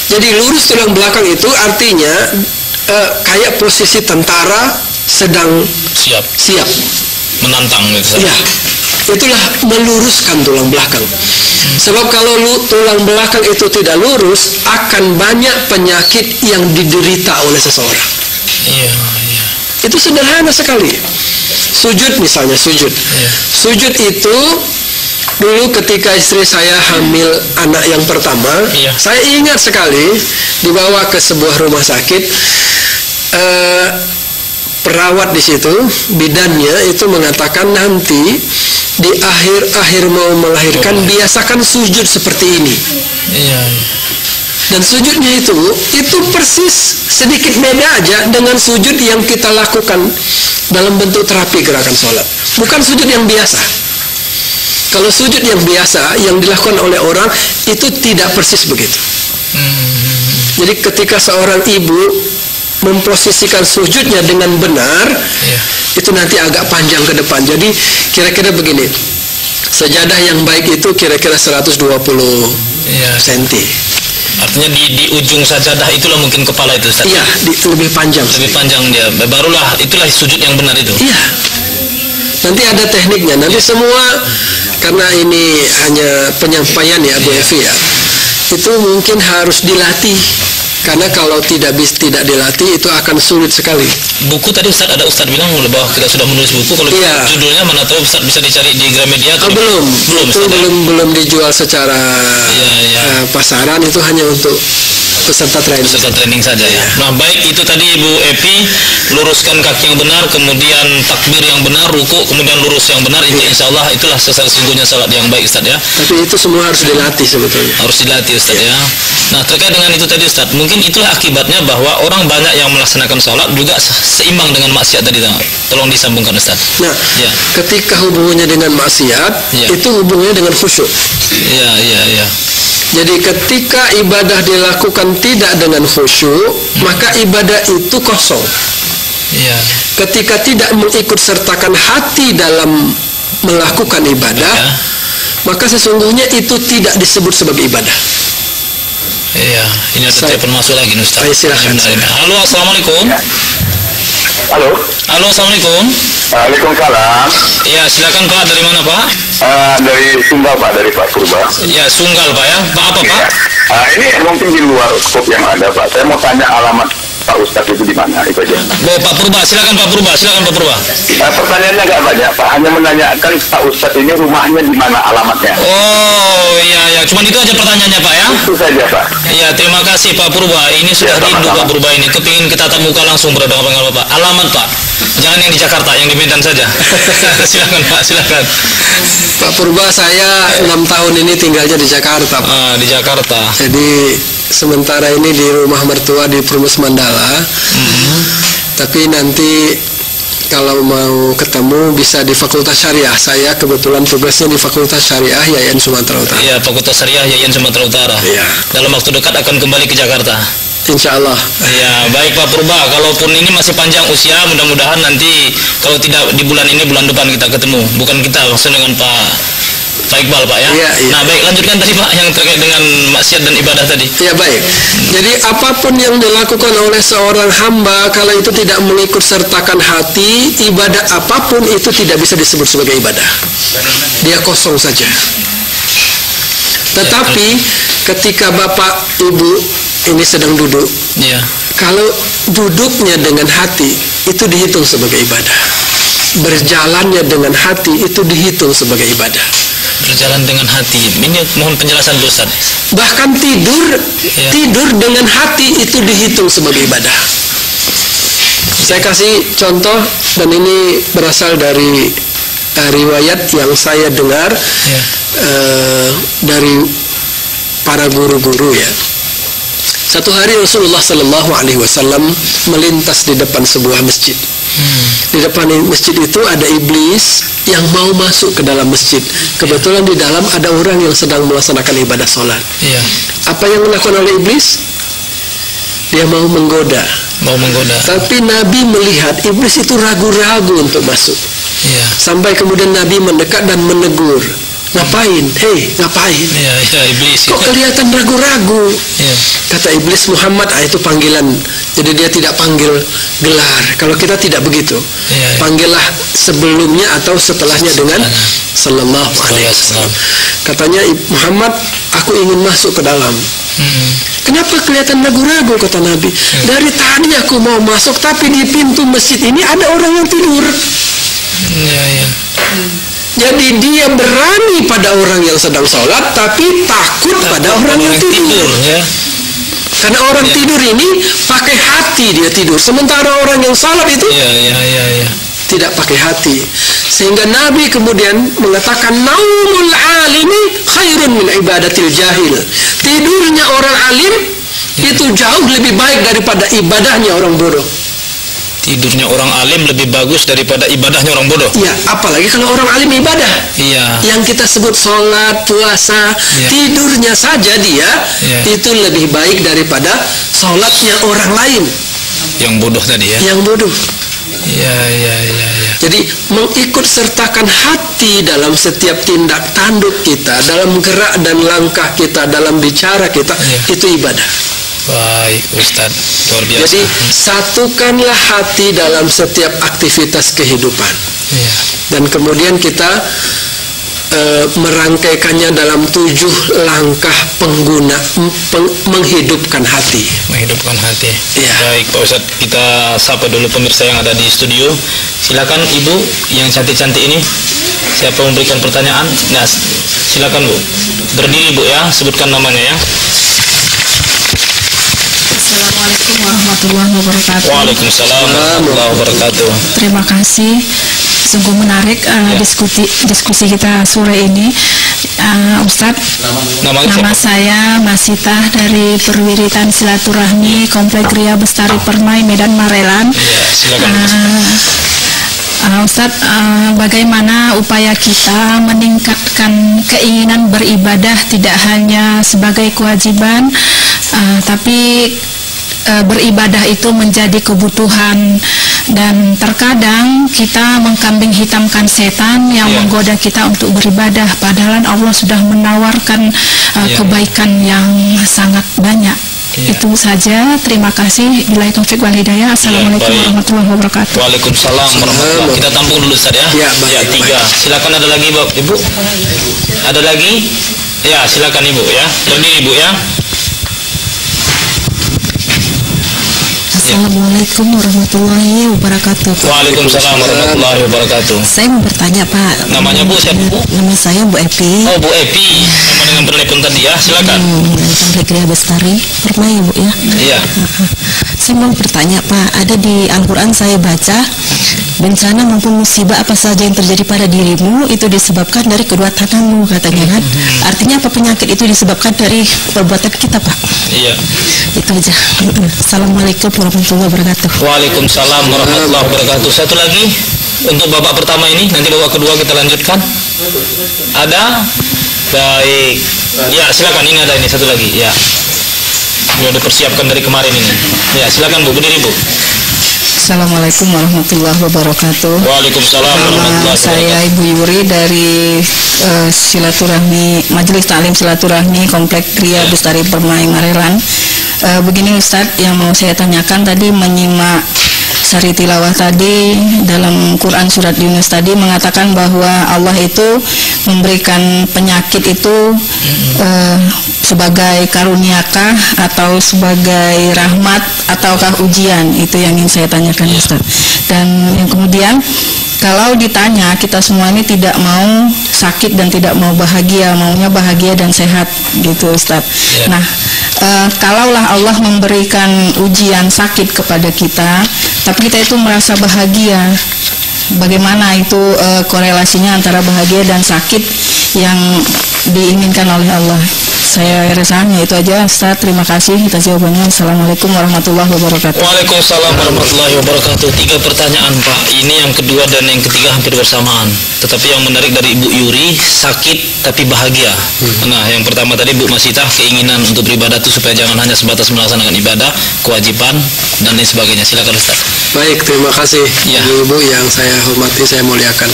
Jadi lurus tulang belakang itu artinya kayak posisi tentara sedang siap menantang gitu. Ya, itulah meluruskan tulang belakang. Sebab kalau tulang belakang itu tidak lurus, akan banyak penyakit yang diderita oleh seseorang. Itu sederhana sekali. Sujud misalnya, sujud itu dulu ketika istri saya hamil anak yang pertama, saya ingat sekali dibawa ke sebuah rumah sakit, perawat di situ, bidannya itu mengatakan nanti di akhir mau melahirkan biasakan sujud seperti ini. Dan sujudnya itu persis sedikit beda aja dengan sujud yang kita lakukan dalam bentuk terapi gerakan sholat. Bukan sujud yang biasa. Kalau sujud yang biasa yang dilakukan oleh orang itu tidak persis begitu. Jadi ketika seorang ibu memposisikan sujudnya dengan benar, itu nanti agak panjang ke depan. Jadi kira-kira begini, sajadah yang baik itu kira-kira 120 cm. Artinya di ujung sajadah itulah mungkin kepala itu, Ustaz. Iya, lebih panjang. Lebih panjang dia. Barulah itulah sujud yang benar itu. Iya. Nanti ada tekniknya. Nanti semua, karena ini hanya penyampaian ya Bu Evi ya, itu mungkin harus dilatih. Karena kalau tidak dilatih itu akan sulit sekali. Buku tadi Ustaz, ada Ustaz bilang bahwa kita sudah menulis buku. Kalau judulnya mana tahu Ustaz bisa dicari di Gramedia. Belum itu belum dijual secara pasaran, itu hanya untuk peserta training saja ya. Nah, baik, itu tadi Ibu Epi, luruskan kaki yang benar, kemudian takbir yang benar, ruku, kemudian lurus yang benar, itu insya Allah itulah sesungguhnya salat yang baik, Ustaz ya. Tapi itu semua harus dilatih sebetulnya. Harus dilatih, Ustaz ya. Nah, terkait dengan itu tadi Ustaz, mungkin itulah akibatnya bahwa orang banyak yang melaksanakan salat juga seimbang dengan maksiat tadi. Tolong disambungkan, Ustaz. Nah, ketika hubungannya dengan maksiat, itu hubungannya dengan khusyuk. Iya. Jadi ketika ibadah dilakukan tidak dengan khusyuk, maka ibadah itu kosong. Ketika tidak mengikut sertakan hati dalam melakukan ibadah, maka sesungguhnya itu tidak disebut sebagai ibadah. Ini ada telepon masuk lagi, Ustaz. Silakan. Halo, assalamualaikum. Halo, assalamualaikum. Waalaikumsalam. Ya, silakan Pak. Dari mana Pak? Dari Sunggal Pak, dari Pak Purba. Ya, Sunggal Pak ya. Pak apa Pak? Ini mungkin di luar skop yang ada Pak. Saya mau tanya alamat Pak Ustadz itu di mana, itu aja. Pak Purba, silakan Pak Purba. Pertanyaannya nggak banyak Pak, hanya menanyakan Pak Ustadz ini rumahnya di mana, alamatnya. Oh iya, cuma itu aja pertanyaannya Pak ya. Itu saja Pak. Iya, terima kasih Pak Purba. Ini sudah rindu Pak Purba ini, kepingin kita tatap muka langsung berada dengan Bapak. Alamat Pak, jangan yang di Jakarta, yang di Medan saja. Silakan Pak, silakan. Pak Purba, saya 6 tahun ini tinggalnya di Jakarta Pak. Di Jakarta. Jadi sementara ini di rumah mertua di Perumnas Mandala. Tapi nanti kalau mau ketemu bisa di Fakultas Syariah. Saya kebetulan tugasnya di Fakultas Syariah Yayan Sumatera Utara. Iya, Fakultas Syariah Yayan Sumatera Utara. Iya. Dalam waktu dekat akan kembali ke Jakarta. Insya Allah. Ya, baik Pak Purba. Kalaupun ini masih panjang usia, mudah-mudahan nanti kalau tidak di bulan ini, bulan depan kita ketemu. Bukan kita, maksudnya dengan Pak Pak Iqbal, Pak ya. Iya. Nah, baik, lanjutkan tadi Pak yang terkait dengan maksiat dan ibadah tadi. Ya, baik. Jadi apapun yang dilakukan oleh seorang hamba kalau itu tidak mengikut sertakan hati, ibadah apapun itu tidak bisa disebut sebagai ibadah. Dia kosong saja. Tetapi ketika Bapak Ibu ini sedang duduk, ya, kalau duduknya dengan hati itu dihitung sebagai ibadah. Berjalannya dengan hati itu dihitung sebagai ibadah. Berjalan dengan hati. Ini mohon penjelasan dulu, Ustaz. Bahkan tidur dengan hati itu dihitung sebagai ibadah. Saya kasih contoh, dan ini berasal dari riwayat yang saya dengar dari para guru-guru ya. Satu hari Rasulullah Sallallahu Alaihi Wasallam melintas di depan sebuah masjid. Di depan masjid itu ada iblis yang mau masuk ke dalam masjid. Kebetulan di dalam ada orang yang sedang melaksanakan ibadah sholat. Apa yang dilakukan oleh iblis? Dia mau menggoda. Tapi Nabi melihat iblis itu ragu-ragu untuk masuk. Sampai kemudian Nabi mendekat dan menegur. Ngapain? Hei, ngapain? Iblis. Kok kelihatan ragu-ragu? Kata iblis, Muhammad, itu panggilan. Jadi dia tidak panggil gelar. Kalau kita tidak begitu. Panggillah sebelumnya atau setelahnya dengan Sallallahu Alaihi Wasallam. Katanya, Muhammad, aku ingin masuk ke dalam. Kenapa kelihatan ragu-ragu, kata Nabi? Dari tadi aku mau masuk, tapi di pintu masjid ini ada orang yang tidur. Jadi dia berani pada orang yang sedang sholat, tapi takut pada orang yang tidur. Karena orang tidur ini pakai hati dia tidur, sementara orang yang sholat itu tidak pakai hati. Sehingga Nabi kemudian mengatakan, naumul alimi khairun min ibadatil jahil. Tidurnya orang alim itu jauh lebih baik daripada ibadahnya orang bodoh. Tidurnya orang alim lebih bagus daripada ibadahnya orang bodoh. Ya, apalagi kalau orang alim ibadah. Yang kita sebut sholat, puasa, tidurnya saja dia itu lebih baik daripada sholatnya orang lain. Yang bodoh tadi ya. Yang bodoh. Jadi mengikut sertakan hati dalam setiap tindak tanduk kita, dalam gerak dan langkah kita, dalam bicara kita, itu ibadah. Baik, Ustaz, luar biasa. Jadi satukanlah hati dalam setiap aktivitas kehidupan. Dan kemudian kita merangkaikannya dalam 7 langkah menghidupkan hati. Menghidupkan hati. Baik, Pak Ustaz, kita sapa dulu pemirsa yang ada di studio. Silakan Ibu yang cantik-cantik ini. Siapa memberikan pertanyaan? Nah, silakan Bu. Berdiri Bu ya, sebutkan namanya ya. Assalamualaikum warahmatullahi wabarakatuh. Waalaikumsalam warahmatullahi wabarakatuh. Terima kasih, sungguh menarik diskusi kita sore ini. Ustadz, nama saya Masitah dari Perwiritan Silaturahmi Komplek Gria Bestari Permai, Medan Marelan. Ustadz, bagaimana upaya kita meningkatkan keinginan beribadah tidak hanya sebagai kewajiban, tapi beribadah itu menjadi kebutuhan, dan terkadang kita mengkambing hitamkan setan yang menggoda kita untuk beribadah, padahal Allah sudah menawarkan kebaikan yang sangat banyak. Itu saja, terima kasih. Billahi taufik wal hidayah. Assalamualaikum warahmatullahi wabarakatuh. Waalaikumsalam warahmatullahi wabarakatuh. Kita tampung dulu Ustaz ya. Ya, 3. Silakan, ada lagi Ibu? Ada lagi? Ya, silakan Ibu ya. Berdiri Ibu ya. Assalamualaikum warahmatullahi wabarakatuh. Waalaikumsalam warahmatullahi wabarakatuh. Saya mau bertanya Pak. Namanya Bu siapa Bu? Nama saya Bu Epi. Oh, Bu Epi. Nama dengan telepon tadi ya, silakan. Komplek Gria Bestari Permai Bu ya. Iya. Saya mau bertanya Pak, ada di Al-Quran saya baca, bencana maupun musibah apa saja yang terjadi pada dirimu itu disebabkan dari kedua tanganmu, katanya kan. Artinya apa, penyakit itu disebabkan dari perbuatan kita Pak? Iya. Itu aja. Assalamualaikum warahmatullahi wabarakatuh. Waalaikumsalam warahmatullahi wabarakatuh. Satu lagi untuk Bapak pertama ini, nanti Bapak kedua kita lanjutkan. Ada? Baik. Ya, silakan, ini ada ini satu lagi. Ya. Sudah dipersiapkan dari kemarin ini. Ya, silakan Bu, berdiri Bu. Assalamualaikum warahmatullahi wabarakatuh. Waalaikumsalam warahmatullahi wabarakatuh. Saya Ibu Yuri dari silaturahmi Majelis Taklim Silaturahmi Komplek Tria Bestari Permai Marelan. Begini Ustadz, yang mau saya tanyakan tadi, menyimak sari tilawah tadi dalam Quran surat Yunus tadi mengatakan bahwa Allah itu memberikan penyakit itu sebagai karuniakah atau sebagai rahmat ataukah ujian? Itu yang ingin saya tanyakan Ustaz. Dan yang kemudian, kalau ditanya, kita semua ini tidak mau sakit dan tidak mau bahagia, maunya bahagia dan sehat gitu Ustaz. Nah, kalaulah Allah memberikan ujian sakit kepada kita, tapi kita itu merasa bahagia, bagaimana itu korelasinya antara bahagia dan sakit yang diinginkan oleh Allah? Saya rasanya itu aja Ustaz, terima kasih atas jawabannya. Assalamualaikum warahmatullahi wabarakatuh. Waalaikumsalam warahmatullahi wabarakatuh. 3 pertanyaan Pak, ini yang kedua dan yang ketiga hampir bersamaan. Tetapi yang menarik dari Ibu Yuri, sakit tapi bahagia. Nah, yang pertama tadi Bu Masita, keinginan untuk beribadah itu supaya jangan hanya sebatas melaksanakan ibadah, kewajiban dan lain sebagainya. Silakan Ustaz. Baik, terima kasih Ibu yang saya hormati, saya muliakan.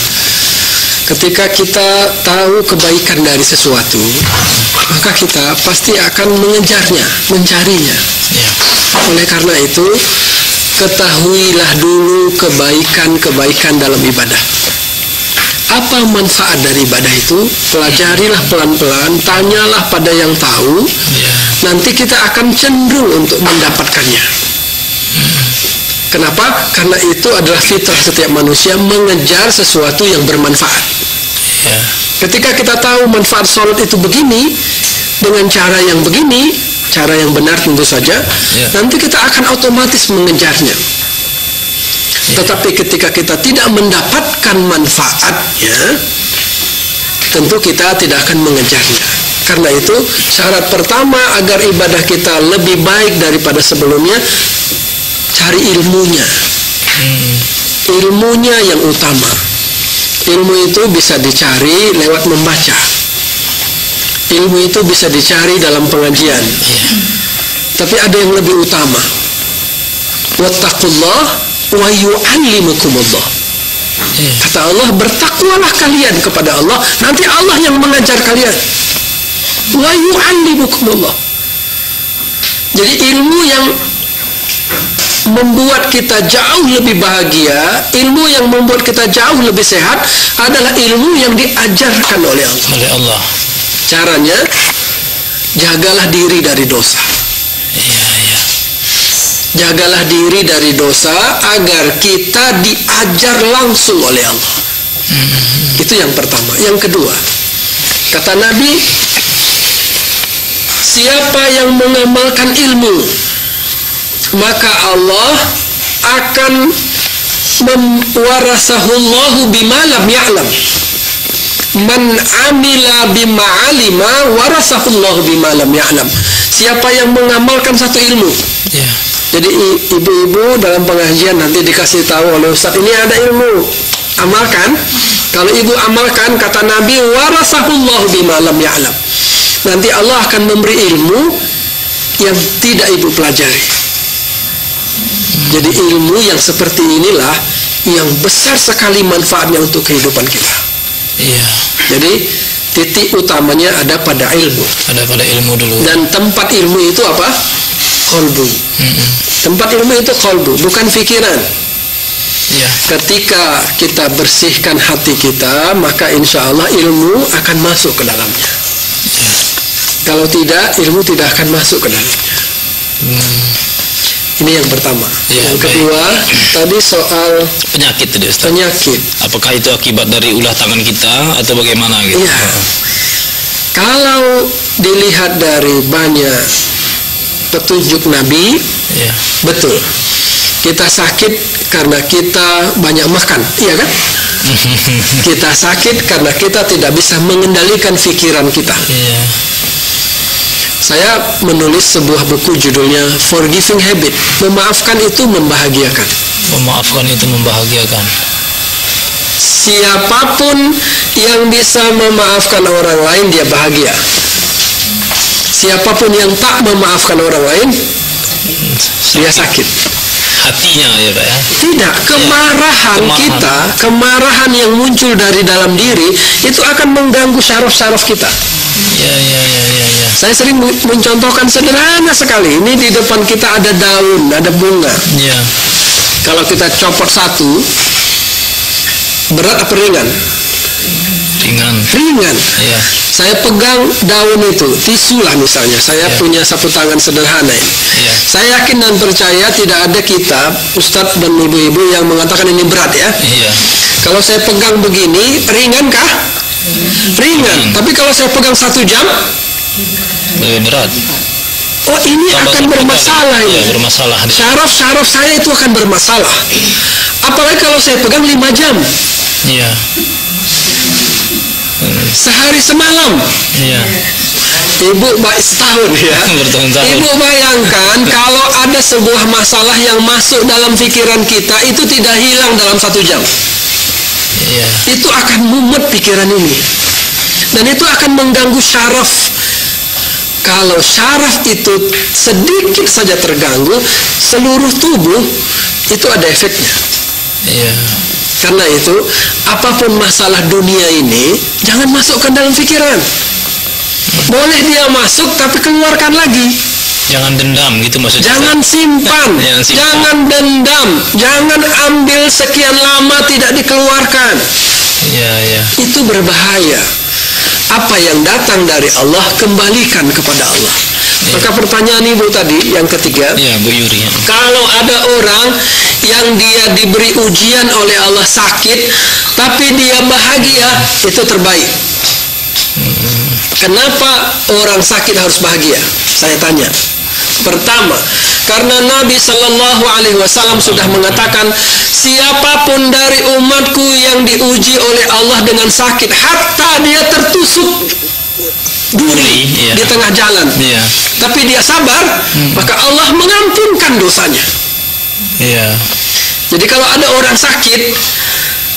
Ketika kita tahu kebaikan dari sesuatu, maka kita pasti akan mengejarnya, mencarinya. Oleh karena itu, ketahuilah dulu kebaikan-kebaikan dalam ibadah. Apa manfaat dari ibadah itu? Pelajarilah pelan-pelan, tanyalah pada yang tahu. Nanti kita akan cenderung untuk mendapatkannya. Kenapa? Karena itu adalah fitrah setiap manusia, mengejar sesuatu yang bermanfaat. Ketika kita tahu manfaat sholat itu begini, dengan cara yang begini, cara yang benar tentu saja, nanti kita akan otomatis mengejarnya. Tetapi ketika kita tidak mendapatkan manfaatnya, tentu kita tidak akan mengejarnya. Karena itu, syarat pertama agar ibadah kita lebih baik daripada sebelumnya, cari ilmunya. Ilmunya yang utama. Ilmu itu bisa dicari lewat membaca. Ilmu itu bisa dicari dalam pengajian. Tapi ada yang lebih utama. Wattaqullah wa yu'allimukumullah. Kata Allah, bertakwalah kalian kepada Allah, nanti Allah yang mengajar kalian. Wa yu'allimukumullah. Jadi ilmu yang membuat kita jauh lebih bahagia, ilmu yang membuat kita jauh lebih sehat adalah ilmu yang diajarkan oleh Allah. Caranya, jagalah diri dari dosa. Jagalah diri dari dosa agar kita diajar langsung oleh Allah. Itu yang pertama. Yang kedua, kata Nabi, siapa yang mengamalkan ilmu, maka Allah akan warasahullahu bima lam ya'lam. Man amila bima alima warasahullahu bima lam ya'lam. Siapa yang mengamalkan satu ilmu. Jadi ibu-ibu dalam pengajian nanti dikasih tahu oleh Ustaz, ini ada ilmu, amalkan. Kalau ibu amalkan, kata Nabi, warasahullahu bima lam ya'lam. Nanti Allah akan memberi ilmu yang tidak ibu pelajari. Jadi ilmu yang seperti inilah yang besar sekali manfaatnya untuk kehidupan kita. Jadi titik utamanya ada pada ilmu. Ada pada ilmu dulu. Dan tempat ilmu itu apa? Qalbu. Tempat ilmu itu qalbu, bukan pikiran. Ketika kita bersihkan hati kita, maka insya Allah ilmu akan masuk ke dalamnya. Kalau tidak, ilmu tidak akan masuk ke dalamnya. Ini yang pertama. Yang kedua, tadi soal penyakit tadi Ustaz. Penyakit. Apakah itu akibat dari ulah tangan kita atau bagaimana gitu? Kalau dilihat dari banyak petunjuk Nabi, betul. Kita sakit karena kita banyak makan, iya kan? Kita sakit karena kita tidak bisa mengendalikan pikiran kita. Saya menulis sebuah buku judulnya Forgiving Habit. Memaafkan itu membahagiakan. Memaafkan itu membahagiakan. Siapapun yang bisa memaafkan orang lain, dia bahagia. Siapapun yang tak memaafkan orang lain, dia sakit. hatinya ya Pak ya. Tidak, kemarahan yang muncul dari dalam diri itu akan mengganggu syaraf-syaraf kita. Ya. Saya sering mencontohkan sederhana sekali. Ini di depan kita ada daun, ada bunga. Ya. Kalau kita copot satu, berat apa ringan? Ringan. Ya. Saya pegang daun itu, tisu lah misalnya. Saya punya sapu tangan sederhana ini. Ya. Saya yakin dan percaya tidak ada kitab, ustadz dan ibu-ibu yang mengatakan ini berat ya. Iya. Kalau saya pegang begini, ringan kah? Ringan. Tapi kalau saya pegang 1 jam, lebih berat. Oh ini akan bermasalah ini. Ya, bermasalah. Syaraf saya itu akan bermasalah. Apalagi kalau saya pegang 5 jam. Iya. Sehari semalam. Iya. Ibu setahun ya. Ibu bayangkan kalau ada sebuah masalah yang masuk dalam pikiran kita itu tidak hilang dalam 1 jam. Iya. Itu akan mumet pikiran ini. Dan itu akan mengganggu syaraf. Kalau syaraf itu sedikit saja terganggu, seluruh tubuh itu ada efeknya. Iya. Karena itu, apapun masalah dunia ini, jangan masukkan dalam pikiran. Boleh dia masuk, tapi keluarkan lagi. Jangan dendam gitu maksudnya. Jangan simpan. Jangan dendam. Jangan ambil sekian lama tidak dikeluarkan. Iya. Itu berbahaya. Apa yang datang dari Allah, kembalikan kepada Allah. Maka pertanyaan ibu tadi yang ketiga, Bu Yuri. Kalau ada orang yang dia diberi ujian oleh Allah sakit, tapi dia bahagia, itu terbaik. Kenapa orang sakit harus bahagia? Saya tanya. Pertama, karena Nabi Shallallahu Alaihi Wasallam sudah mengatakan, siapapun dari umatku yang diuji oleh Allah dengan sakit, hatta dia tertusuk duri di tengah jalan, tapi dia sabar, maka Allah mengampunkan dosanya. Jadi kalau ada orang sakit,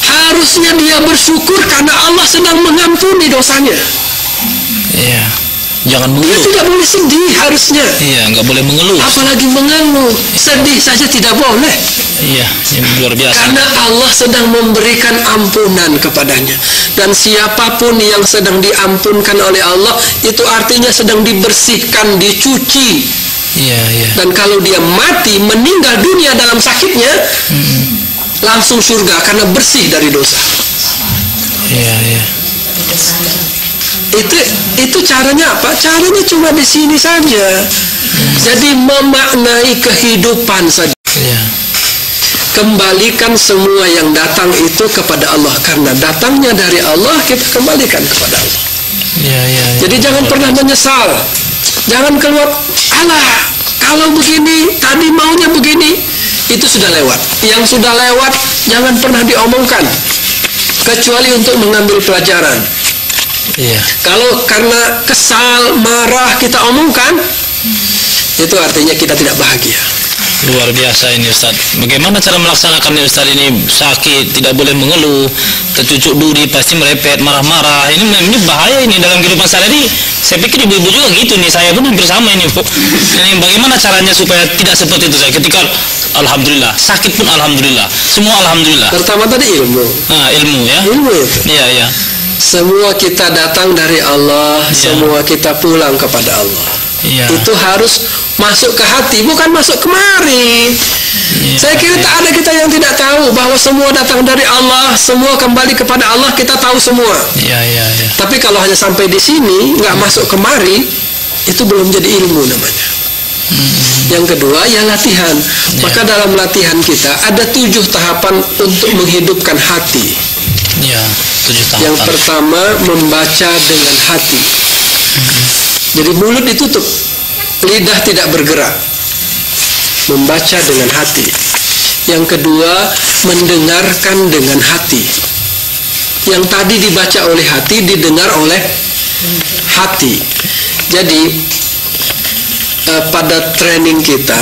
harusnya dia bersyukur karena Allah sedang mengampuni dosanya. Jangan mengeluh. Dia tidak boleh sedih harusnya. Nggak boleh mengeluh. Apalagi mengeluh, sedih saja tidak boleh. Ini luar biasa. Karena Allah sedang memberikan ampunan kepadanya. Dan siapapun yang sedang diampunkan oleh Allah, itu artinya sedang dibersihkan, dicuci. Dan kalau dia mati, meninggal dunia dalam sakitnya, langsung surga karena bersih dari dosa. Itu caranya apa? Caranya cuma di sini saja. Jadi memaknai kehidupan saja. Kembalikan semua yang datang itu kepada Allah, karena datangnya dari Allah, kita kembalikan kepada Allah. Jadi jangan pernah menyesal. Jangan keluar, alah, kalau begini, tadi maunya begini, itu sudah lewat. Yang sudah lewat jangan pernah diomongkan, kecuali untuk mengambil pelajaran. Kalau karena kesal, marah kita omongkan, itu artinya kita tidak bahagia. Luar biasa ini Ustaz. Bagaimana cara melaksanakannya Ustaz ini? Sakit, tidak boleh mengeluh, tercucuk duri, pasti merepet, marah-marah. Ini bahaya ini dalam kehidupan sehari-hari. Saya pikir ibu-ibu juga gitu nih, saya pun hampir sama ini Bu. Ini bagaimana caranya supaya tidak seperti itu saya? Ketika alhamdulillah, sakit pun alhamdulillah, semua alhamdulillah. Pertama tadi ilmu. Ilmu ya. Ilmu itu. Iya. Semua kita datang dari Allah, semua kita pulang kepada Allah. Itu harus masuk ke hati, bukan masuk kemari. Saya kira tak ada kita yang tidak tahu bahwa semua datang dari Allah, semua kembali kepada Allah, kita tahu semua. Tapi kalau hanya sampai di sini, nggak masuk kemari, itu belum jadi ilmu namanya. Yang kedua, ya latihan. Maka dalam latihan kita ada 7 tahapan untuk menghidupkan hati. 7 tahapan. Yang pertama, membaca dengan hati. Jadi mulut ditutup, lidah tidak bergerak. Membaca dengan hati. Yang kedua, mendengarkan dengan hati. Yang tadi dibaca oleh hati, didengar oleh hati. Jadi pada training kita,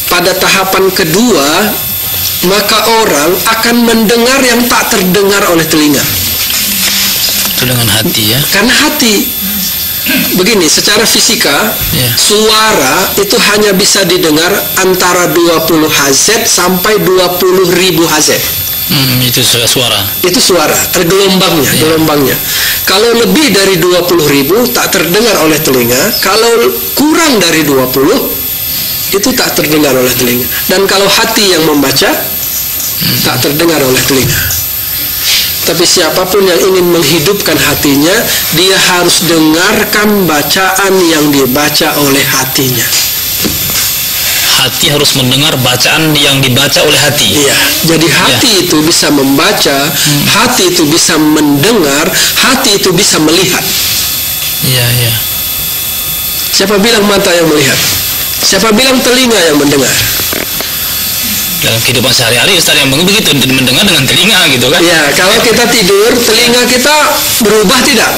pada tahapan kedua, maka orang akan mendengar yang tak terdengar oleh telinga. Itu dengan hati ya? Karena hati. begini, secara fisika suara itu hanya bisa didengar antara 20 Hz sampai 20.000 Hz. Itu suara. Itu suara, gelombangnya. Kalau lebih dari 20.000 tak terdengar oleh telinga. Kalau kurang dari 20 itu tak terdengar oleh telinga. Dan kalau hati yang membaca tak terdengar oleh telinga. Tapi siapapun yang ingin menghidupkan hatinya, dia harus dengarkan bacaan yang dibaca oleh hatinya. Hati harus mendengar bacaan yang dibaca oleh hati. Iya. Jadi hati itu bisa membaca, hati itu bisa mendengar, hati itu bisa melihat. Iya. Siapa bilang mata yang melihat? Siapa bilang telinga yang mendengar? Dalam kehidupan sehari-hari Ustaz yang begitu, mendengar dengan telinga gitu kan. Ya, kalau kita tidur, telinga kita berubah tidak?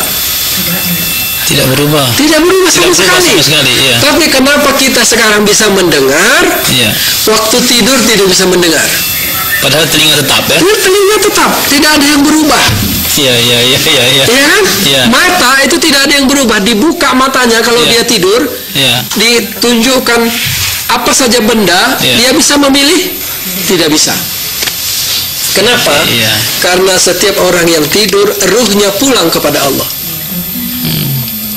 Tidak berubah. Tidak berubah sama sekali. Ya. Tapi kenapa kita sekarang bisa mendengar? Ya. Waktu tidur tidak bisa mendengar. Padahal telinga tetap ya. Telinga tetap, tidak ada yang berubah. Iya. Iya kan? Ya. Mata itu tidak ada yang berubah. Dibuka matanya kalau dia tidur, ditunjukkan apa saja benda, dia bisa memilih? Tidak bisa. Kenapa? Karena setiap orang yang tidur, ruhnya pulang kepada Allah.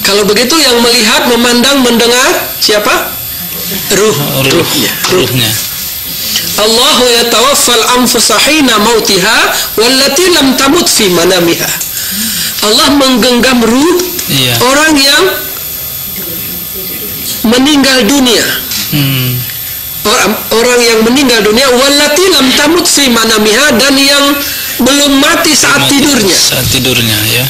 Kalau begitu yang melihat, memandang, mendengar siapa? Ruhnya. Allahu yatawaffal anfusa hina mautiha wallati lam tamut fi manamiha. Allah menggenggam ruh orang yang meninggal dunia. Orang yang meninggal dunia wallati lam tamut fi manamiha, dan yang belum mati saat tidurnya. Ya.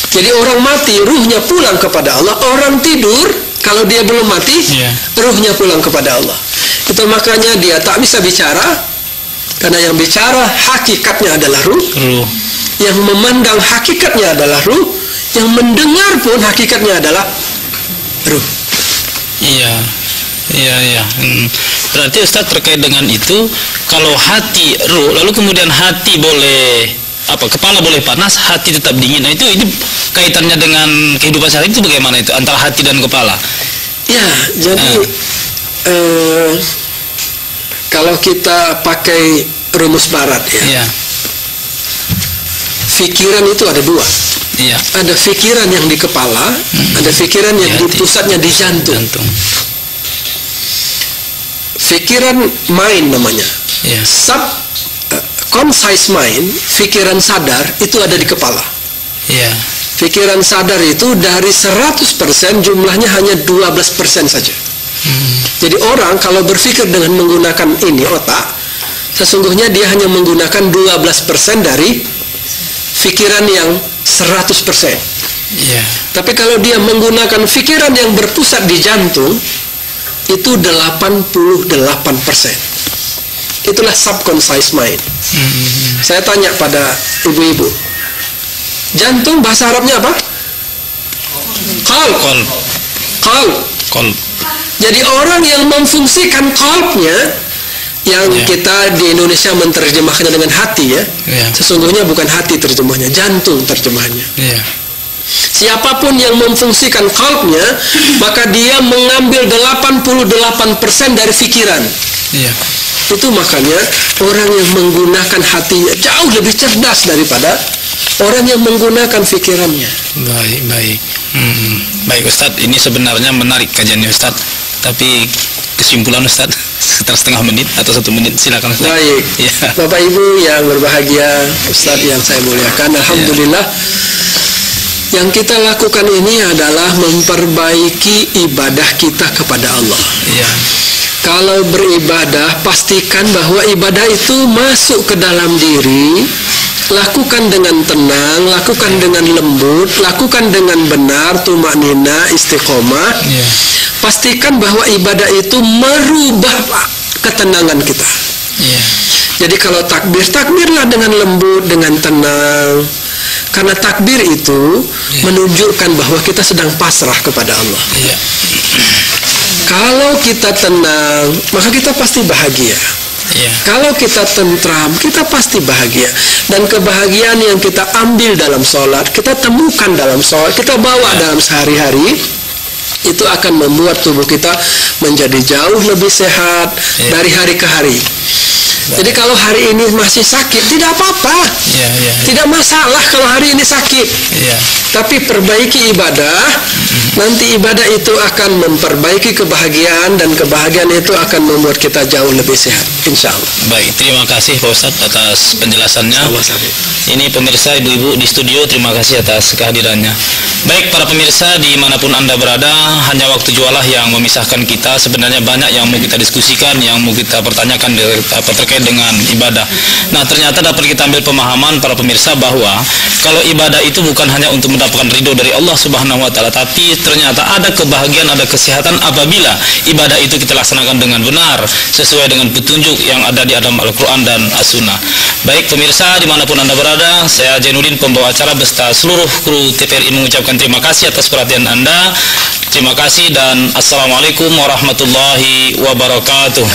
Jadi orang mati ruhnya pulang kepada Allah. Orang tidur kalau dia belum mati ruhnya pulang kepada Allah. Itu makanya dia tak bisa bicara, karena yang bicara hakikatnya adalah ruh. Yang memandang hakikatnya adalah ruh. Yang mendengar pun hakikatnya adalah ruh. Iya. Berarti Ustaz terkait dengan itu, kalau hati ruh, lalu kemudian hati boleh kepala boleh panas, hati tetap dingin. Nah, itu kaitannya dengan kehidupan sehari itu bagaimana itu antara hati dan kepala? Ya, jadi kalau kita pakai rumus barat pikiran itu ada dua. Ada pikiran yang di kepala, ada pikiran yang di pusatnya di jantung. Pikiran mind namanya. Conscious mind, pikiran sadar itu ada di kepala. Pikiran sadar itu dari 100% jumlahnya hanya 12% saja. Jadi orang kalau berpikir dengan menggunakan otak, sesungguhnya dia hanya menggunakan 12% dari pikiran yang 100%. Tapi kalau dia menggunakan pikiran yang berpusat di jantung, itu 88%. Itulah subconscious mind. Saya tanya pada ibu-ibu, jantung bahasa Arabnya apa? Qalb. Jadi orang yang memfungsikan qalbnya, yang kita di Indonesia menerjemahkannya dengan hati sesungguhnya bukan hati terjemahnya, jantung terjemahnya. Siapapun yang memfungsikan qalbnya, maka dia mengambil 88% dari pikiran. Itu makanya orang yang menggunakan hatinya jauh lebih cerdas daripada orang yang menggunakan pikirannya. Baik Ustadz, ini sebenarnya menarik kajiannya Ustadz, tapi kesimpulan Ustadz sekitar setengah menit atau 1 menit, silakan Ustadz. Baik, Bapak Ibu yang berbahagia, Ustadz yang saya muliakan, alhamdulillah. Yang kita lakukan ini adalah memperbaiki ibadah kita kepada Allah. Kalau beribadah, pastikan bahwa ibadah itu masuk ke dalam diri. Lakukan dengan tenang, lakukan dengan lembut, lakukan dengan benar, tumaknina, istiqomah. Pastikan bahwa ibadah itu merubah ketenangan kita. Jadi kalau takbir, takbirlah dengan lembut, dengan tenang. Karena takbir itu menunjukkan bahwa kita sedang pasrah kepada Allah. Kalau kita tenang, maka kita pasti bahagia. Kalau kita tentram, kita pasti bahagia. Dan kebahagiaan yang kita ambil dalam sholat, kita temukan dalam sholat, kita bawa dalam sehari-hari, itu akan membuat tubuh kita menjadi jauh lebih sehat dari hari ke hari. Jadi kalau hari ini masih sakit, tidak apa-apa, tidak masalah kalau hari ini sakit. Tapi perbaiki ibadah, nanti ibadah itu akan memperbaiki kebahagiaan, dan kebahagiaan itu akan membuat kita jauh lebih sehat, insya Allah. Baik, terima kasih Pak Ustadz atas penjelasannya. Ini pemirsa, ibu-ibu di studio, terima kasih atas kehadirannya. Baik, para pemirsa dimanapun Anda berada, hanya waktu jualah yang memisahkan kita. Sebenarnya banyak yang mau kita diskusikan, yang mau kita pertanyakan terkait dengan ibadah. Nah, ternyata dapat kita ambil pemahaman para pemirsa bahwa kalau ibadah itu bukan hanya untuk mendapatkan ridho dari Allah Subhanahu wa taala, tapi ternyata ada kebahagiaan, ada kesehatan apabila ibadah itu kita laksanakan dengan benar sesuai dengan petunjuk yang ada di dalam Al-Qur'an dan As-Sunnah. Baik pemirsa dimanapun Anda berada, saya Jainuddin pembawa acara beserta seluruh kru TVRI mengucapkan terima kasih atas perhatian Anda. Terima kasih dan Assalamualaikum warahmatullahi wabarakatuh.